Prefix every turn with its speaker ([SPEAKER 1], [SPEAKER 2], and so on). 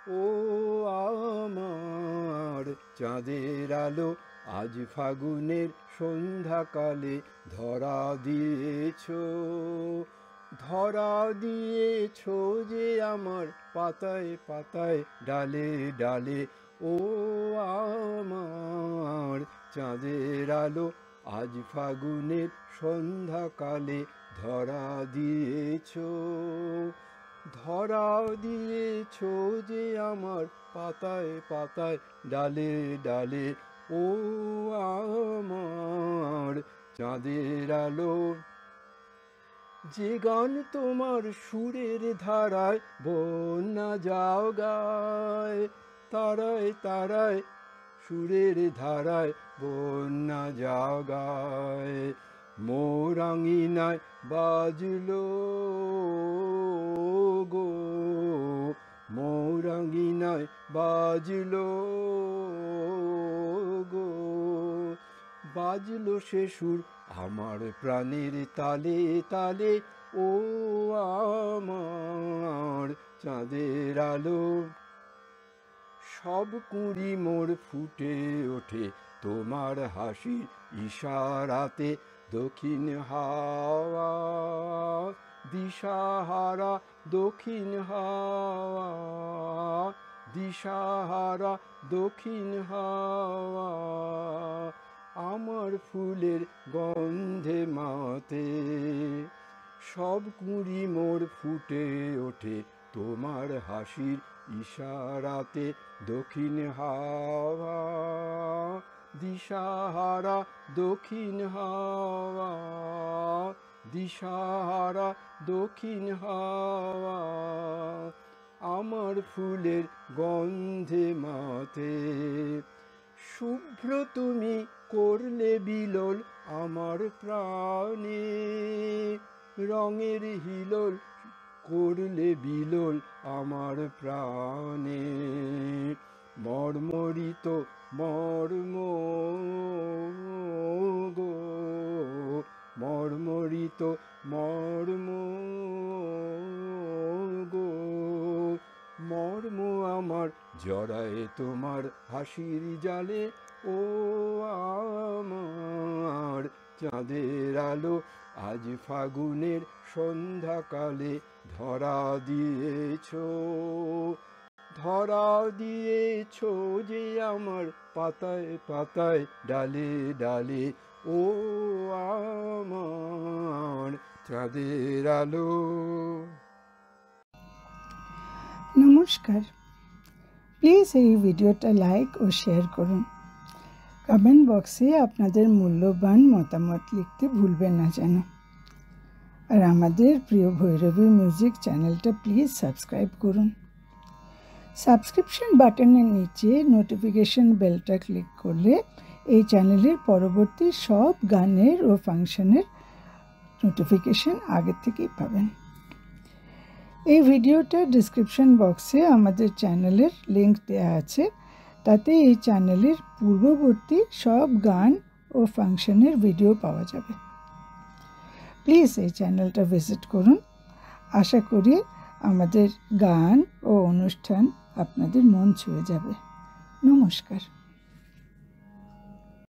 [SPEAKER 1] ও আমার চাঁদের আলো আজ ফাগুনের সন্ধ্যাকালে ধরা দিয়েছ যে আমার পাতায় পাতায় ডালে ডালে। ও আমার চাঁদের আলো আজ ফাগুনের সন্ধ্যাকালে ধরা দিয়েছ যে আমার পাতায় পাতায় ডালে ডালে। ও আমার চাঁদের আলো যে গান তোমার সুরের ধারায় বন্যা যাও গায়, তারায় তারায় সুরের ধারায় বন্যা যাও গায়। মোর আঙিনায় বাজলো গো, মোর আঙিনায় বাজলো গো, বাজলো সে সুর আমার প্রাণের তালে তালে। ও আমার চাঁদের আলো সব কুঁড়ি মোর ফুটে ওঠে তোমার হাসির ইশারাতে। দক্ষিণ হাওয়া দিশাহারা, দক্ষিণ হাওয়া দিশাহারা, দক্ষিণ হাওয়া আমার ফুলের গন্ধে মাতে। সব কুঁড়ি মোর ফুটে ওঠে তোমার হাসির ইশারাতে। দক্ষিণ হাওয়া দিশাহারা, দক্ষিণ হাওয়া দিশাহারা, দক্ষিণ হাওয়া আমার ফুলের গন্ধে মাতে। শুভ্র তুমি করলে বিলোল আমার প্রাণে, রঙের হিলোল করলে বিলোল আমার প্রাণে। মর্মরিত মর্ম গো, মর্মরিত মর্ম গো, মর্ম আমার জড়ায় তোমার হাসির জালে। ও আমার চাঁদের আলো আজ ফাগুনের সন্ধ্যাকালে ধরা দিয়েছ যে আমার পাতায় পাতায় ডালে ডালে। ও আমার চাঁদের আলো।
[SPEAKER 2] নমস্কার, প্লিজ এই ভিডিওটা লাইক ও শেয়ার করুন। কমেন্ট বক্সে আপনাদের মূল্যবান মতামত লিখতে ভুলবেন না যেন। আর আমাদের প্রিয় ভৈরবী মিউজিক চ্যানেলটা প্লিজ সাবস্ক্রাইব করুন। সাবস্ক্রিপশন বাটনের নিচে নোটিফিকেশন বেলটা ক্লিক করলে এই চ্যানেলের পরবর্তী সব গানের ও ফাংশনের নোটিফিকেশন আগে থেকেই পাবেন। এই ভিডিওটা ডিসক্রিপশন বক্সে আমাদের চ্যানেলের লিংক দেওয়া আছে, তাতে এই চ্যানেলের পূর্ববর্তী সব গান ও ফাংশনের ভিডিও পাওয়া যাবে। প্লিজ এই চ্যানেলটা ভিজিট করুন। আশা করি আমাদের গান ও অনুষ্ঠান আপনাদের মন ছুঁয়ে যাবে। নমস্কার।